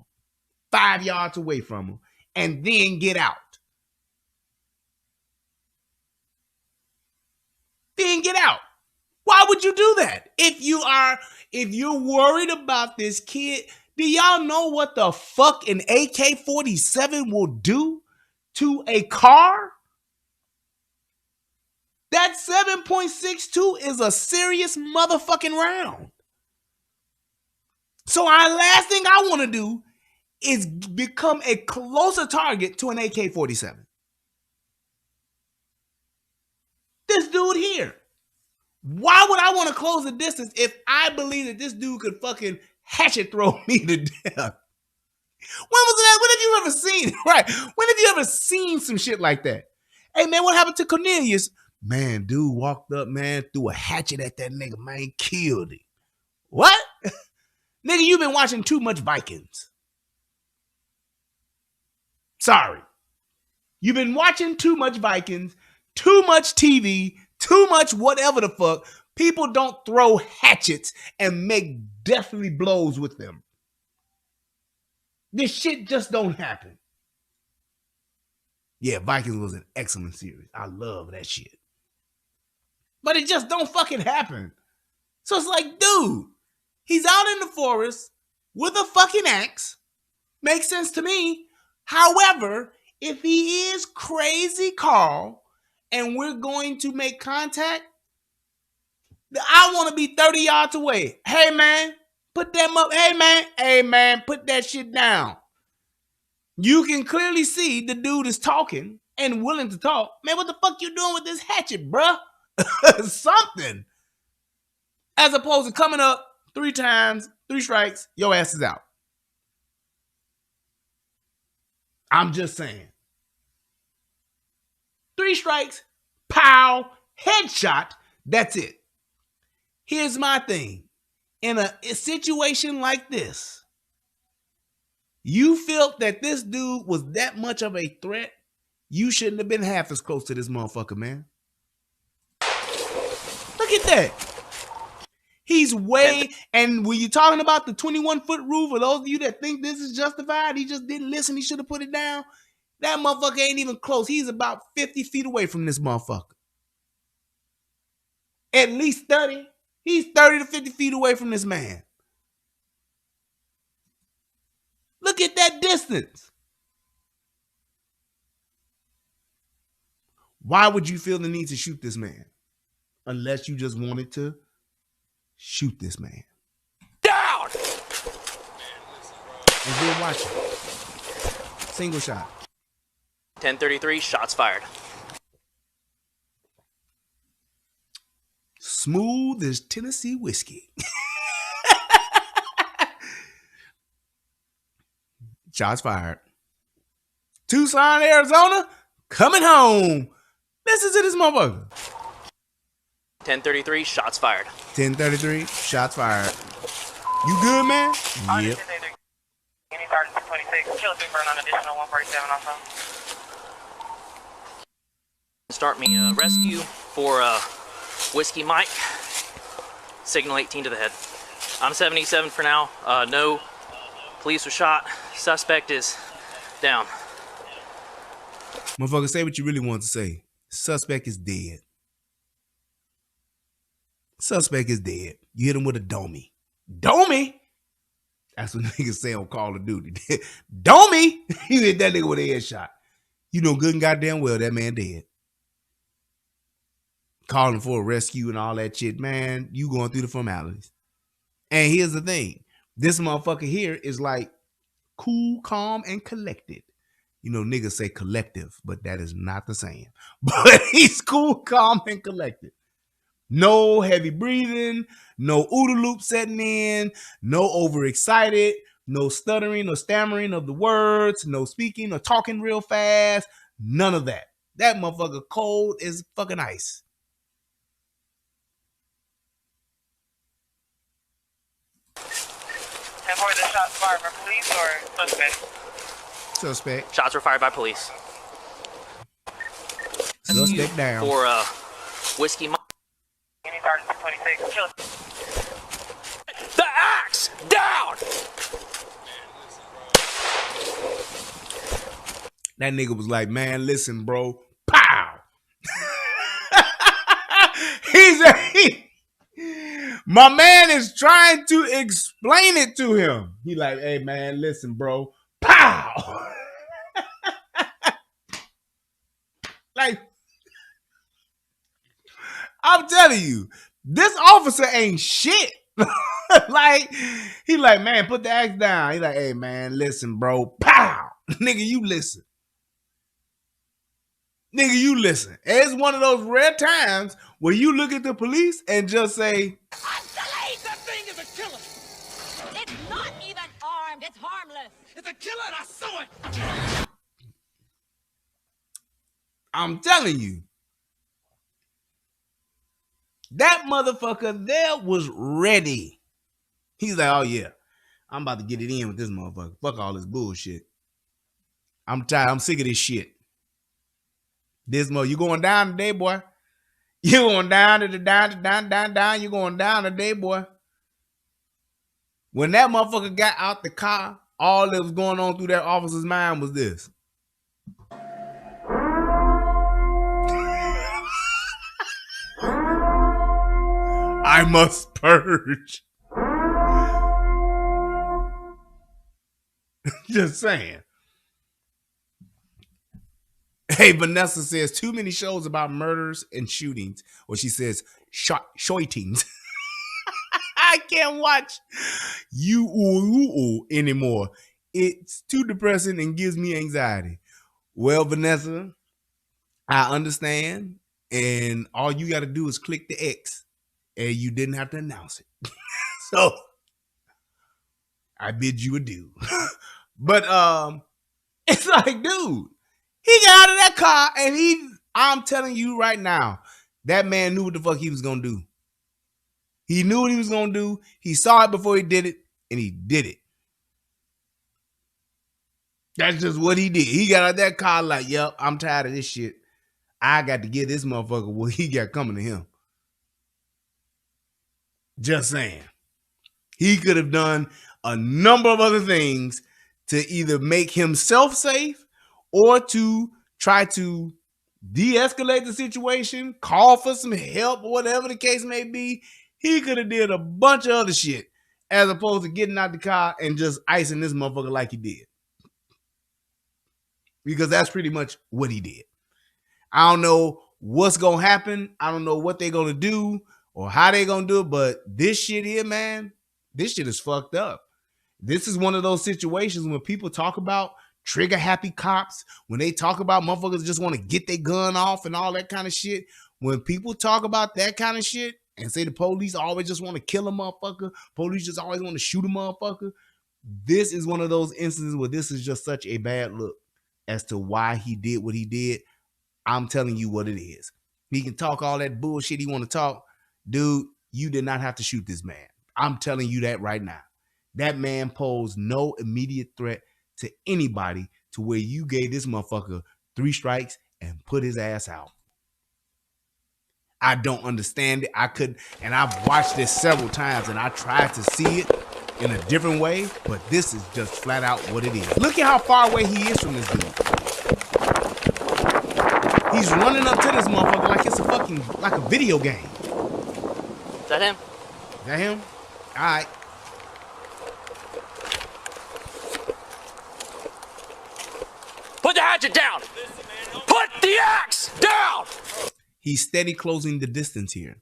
5 yards away from him, and then get out. Then get out. Why would you do that? If you're worried about this kid, do y'all know what the fuck an AK-47 will do to a car? That 7.62 is a serious motherfucking round. So our last thing I want to do is become a closer target to an AK-47. This dude here. Why would I want to close the distance if I believe that this dude could fucking hatchet throw me to death? When was that? When have you ever seen? Right. When have you ever seen some shit like that? Hey, man, what happened to Cornelius? Man, dude walked up, man, threw a hatchet at that nigga, man, killed him. What? Nigga, you've been watching too much Vikings. Sorry. You've been watching too much Vikings, too much TV, too much whatever the fuck. People don't throw hatchets and make deathly blows with them. This shit just don't happen. Yeah, Vikings was an excellent series. I love that shit. But it just don't fucking happen. So it's like, dude, he's out in the forest with a fucking axe. Makes sense to me. However, if he is crazy Carl and we're going to make contact, I want to be 30 yards away. Hey, man, put them up. Hey, man, put that shit down. You can clearly see the dude is talking and willing to talk. Man, what the fuck you doing with this hatchet, bruh? Something. As opposed to coming up 3 times, 3 strikes, your ass is out. I'm just saying. 3 strikes, pow, headshot, that's it. Here's my thing. In a situation like this, you felt that this dude was that much of a threat, you shouldn't have been half as close to this motherfucker, man. Look at that. He's way, and when you're talking about the 21-foot rule, for those of you that think this is justified, he just didn't listen, he should have put it down. That motherfucker ain't even close. He's about 50 feet away from this motherfucker. At least 30. He's 30 to 50 feet away from this man. Look at that distance. Why would you feel the need to shoot this man? Unless you just wanted to shoot this man. Down! And then watch it. Single shot. 10:33, shots fired. Smooth as Tennessee whiskey. Shots fired. Tucson, Arizona, coming home. Listen to this motherfucker. 10:33, shots fired. 10:33, shots fired. You good, man? Yep. Any Sergeant 226, kill a big burn on additional 147 also. Start me a rescue for Whiskey Mike. Signal 18 to the head. I'm 77 for now. No police were shot. Suspect is down. Motherfucker, say what you really want to say. Suspect is dead. Suspect is dead. You hit him with a domey. Domey? That's what niggas say on Call of Duty. Domey? You hit that nigga with a headshot. You know good and goddamn well that man dead. Calling for a rescue and all that shit, man. You going through the formalities. And here's the thing. This motherfucker here is like cool, calm, and collected. You know, niggas say collective, but that is not the same. But he's cool, calm, and collected. No heavy breathing, no OODA loop setting in, no overexcited, no stuttering or stammering of the words, no speaking or talking real fast, none of that. That motherfucker cold as fucking ice. And for the shots fired by police or suspect? Suspect. Shots were fired by police. Suspect down. For Whiskey Mike. Any Sergeant 226, kill a... The axe! Down! That nigga was like, man, listen, bro. Pow! My man is trying to explain it to him. He like, hey, man, listen, bro. Pow! Like, I'm telling you, this officer ain't shit. Like, he like, man, put the axe down. He like, hey, man, listen, bro. Pow! Nigga, you listen. Nigga, you listen. It's one of those rare times where you look at the police and just say, That thing is a killer. It's not even armed. It's harmless. It's a killer and I saw it. I'm telling you. That motherfucker there was ready. He's like, oh yeah, I'm about to get it in with this motherfucker. Fuck all this bullshit. I'm tired. I'm sick of this shit. This mother, you going down today, boy. You going down to the down. You going down today, boy. When that motherfucker got out the car, all that was going on through that officer's mind was this. I must purge. Just saying. Hey, Vanessa says too many shows about murders and shootings. Or she says shootings. I can't watch you anymore. It's too depressing and gives me anxiety. Well, Vanessa, I understand. And all you got to do is click the X. And you didn't have to announce it. So I bid you adieu. But it's like, dude, he got out of that car and I'm telling you right now, that man knew what the fuck he was gonna do. He knew what he was going to do. He saw it before he did it, and he did it. That's just what he did. He got out that car like, yep, I'm tired of this shit. I got to get this motherfucker what he got coming to him. Just saying. He could have done a number of other things to either make himself safe or to try to de-escalate the situation, call for some help, or whatever the case may be. He could have did a bunch of other shit as opposed to getting out the car and just icing this motherfucker like he did. Because that's pretty much what he did. I don't know what's going to happen. I don't know what they're going to do or how they're going to do it, but this shit here, man, this shit is fucked up. This is one of those situations when people talk about trigger happy cops, when they talk about motherfuckers just want to get their gun off and all that kind of shit. When people talk about that kind of shit and say the police always just want to kill a motherfucker, police just always want to shoot a motherfucker, this is one of those instances where this is just such a bad look as to why he did what he did. I'm telling you what it is. He can talk all that bullshit he want to talk. Dude, you did not have to shoot this man. I'm telling you that right now. That man posed no immediate threat to anybody to where you gave this motherfucker 3 strikes and put his ass out. I don't understand it. I couldn't, and I've watched this several times and I tried to see it in a different way, but this is just flat out what it is. Look at how far away he is from this dude. He's running up to this motherfucker like it's like a video game. Is that him? Is that him? All right. Put the hatchet down! Put the axe down! He's steady closing the distance here.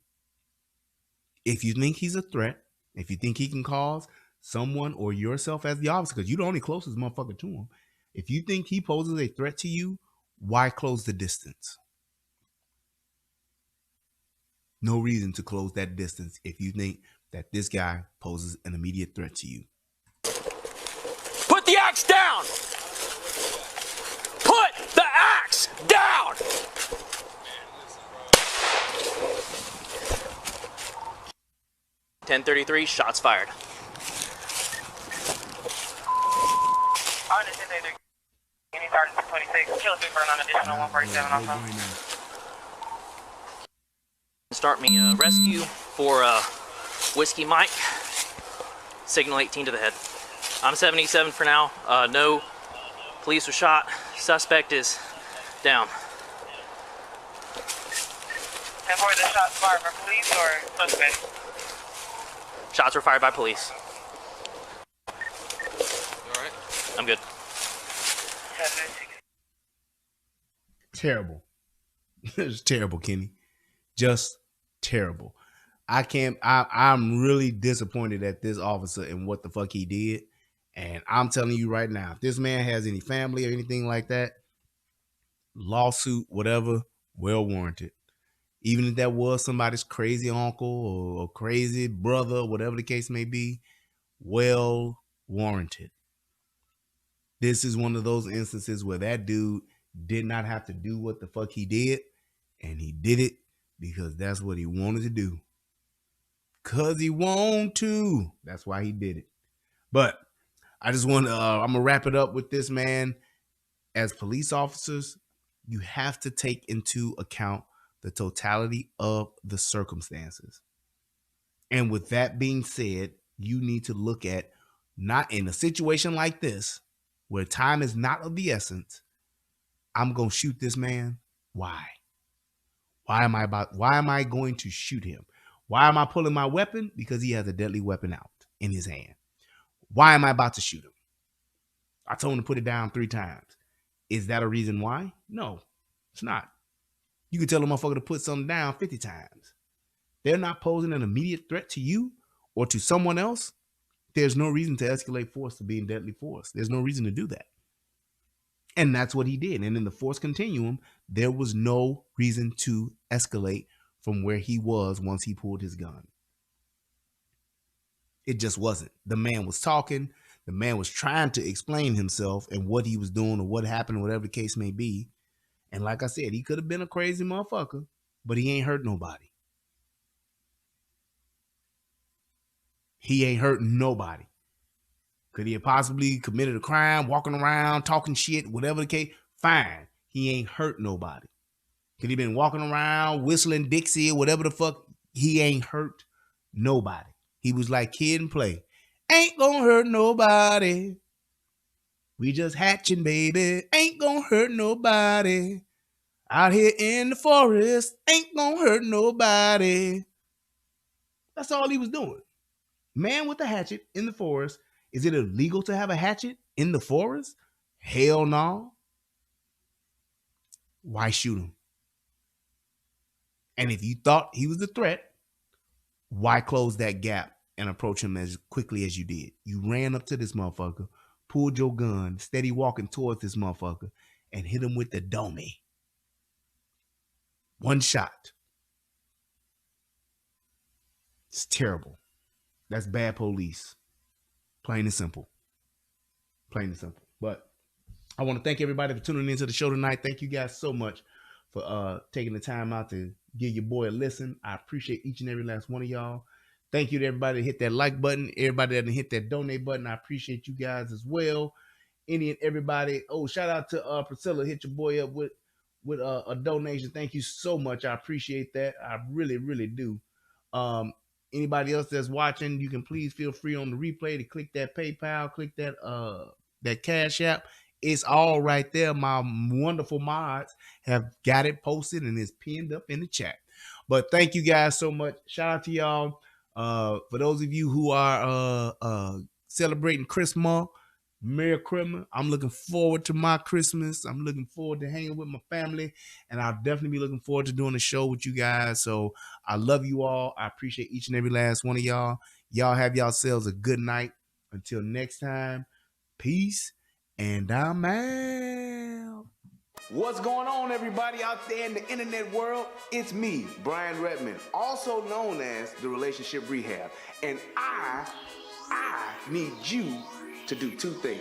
If you think he's a threat, if you think he can cause someone or yourself as the officer, because you're the only closest motherfucker to him, if you think he poses a threat to you, why close the distance? No reason to close that distance if you think that this guy poses an immediate threat to you. Put the axe down! Put the axe down! 10:33, shots fired. On the 10:33, Union Sergeant 226, kill a big burn on additional 147 also. Start me a rescue for Whiskey Mike. Signal 18 to the head. I'm 77 for now. No police were shot. Suspect is down. 10-4, the shots fired by police or suspect? Shots were fired by police. You alright? I'm good. Terrible. It's terrible, Kenny. Just terrible. I'm really disappointed at this officer and what the fuck he did. And I'm telling you right now, if this man has any family or anything like that, lawsuit, whatever, well warranted. Even if that was somebody's crazy uncle or crazy brother, whatever the case may be, well warranted. This is one of those instances where that dude did not have to do what the fuck he did, and he did it because that's what he wanted to do. Cause he wanted to. That's why he did it. But I just want to, I'm going to wrap it up with this, man. As police officers, you have to take into account the totality of the circumstances. And with that being said, you need to look at, not in a situation like this, where time is not of the essence, I'm going to shoot this man. Why? Why am I going to shoot him? Why am I pulling my weapon? Because he has a deadly weapon out in his hand. Why am I about to shoot him? I told him to put it down 3 times. Is that a reason why? No, it's not. You can tell a motherfucker to put something down 50 times. They're not posing an immediate threat to you or to someone else. There's no reason to escalate force to being deadly force. There's no reason to do that. And that's what he did. And in the force continuum, there was no reason to escalate from where he was once he pulled his gun. It just wasn't. The man was talking. The man was trying to explain himself and what he was doing or what happened, whatever the case may be. And like I said, he could have been a crazy motherfucker, but he ain't hurt nobody. He ain't hurting nobody. Could he have possibly committed a crime, walking around, talking shit, whatever the case? Fine. He ain't hurt nobody. Could he been walking around, whistling Dixie or whatever the fuck? He ain't hurt nobody. He was like Kid and Play. Ain't gonna hurt nobody. We just hatching, baby. Ain't gonna hurt nobody. Out here in the forest, ain't gonna hurt nobody. That's all he was doing. Man with a hatchet in the forest. Is it illegal to have a hatchet in the forest? Hell no. Why shoot him? And if you thought he was a threat, why close that gap and approach him as quickly as you did? You ran up to this motherfucker, pulled your gun, steady walking towards this motherfucker, and hit him with the domey. One shot. It's terrible. That's bad police. Plain and simple. Plain and simple. But I want to thank everybody for tuning into the show tonight. Thank you guys so much for taking the time out to give your boy a listen. I appreciate each and every last one of y'all. Thank you to everybody that hit that like button. Everybody that hit that donate button. I appreciate you guys as well. Any and everybody. Oh, shout out to Priscilla. Hit your boy up with a donation. Thank you so much. I appreciate that. I really, really do. Anybody else that's watching, you can please feel free on the replay to click that PayPal, click that Cash App. It's all right there. My wonderful mods have got it posted and it's pinned up in the chat. But thank you guys so much. Shout out to y'all. For those of you who are celebrating Christmas, Merry Christmas. I'm looking forward to my Christmas. I'm looking forward to hanging with my family, and I'll definitely be looking forward to doing a show with you guys. So I love you all. I appreciate each and every last one of y'all. Y'all have yourselves a good night. Until next time, peace, and I'm out. What's going on, everybody out there in the internet world? It's me, Brian Redmond, also known as the Relationship Rehab, and I need you to do two things.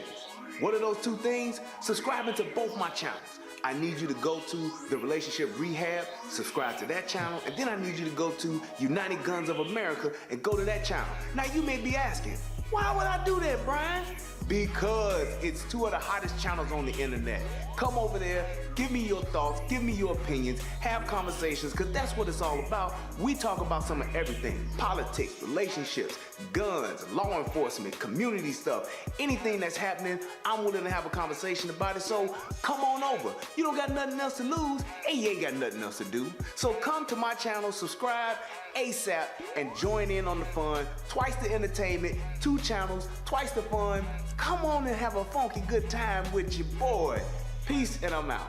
What are those two things? Subscribing to both my channels. I need you to go to the Relationship Rehab, subscribe to that channel, and then I need you to go to United Guns of America and go to that channel. Now you may be asking, why would I do that, Brian? Because it's two of the hottest channels on the internet. Come over there, give me your thoughts, give me your opinions, have conversations, because that's what it's all about. We talk about some of everything: politics, relationships, guns, law enforcement, community stuff. Anything that's happening, I'm willing to have a conversation about it. So come on over. You don't got nothing else to lose, and you ain't got nothing else to do. So come to my channel, subscribe ASAP, and join in on the fun. Twice the entertainment, 2 channels, twice the fun. Come on and have a funky good time with your boy. Peace, and I'm out.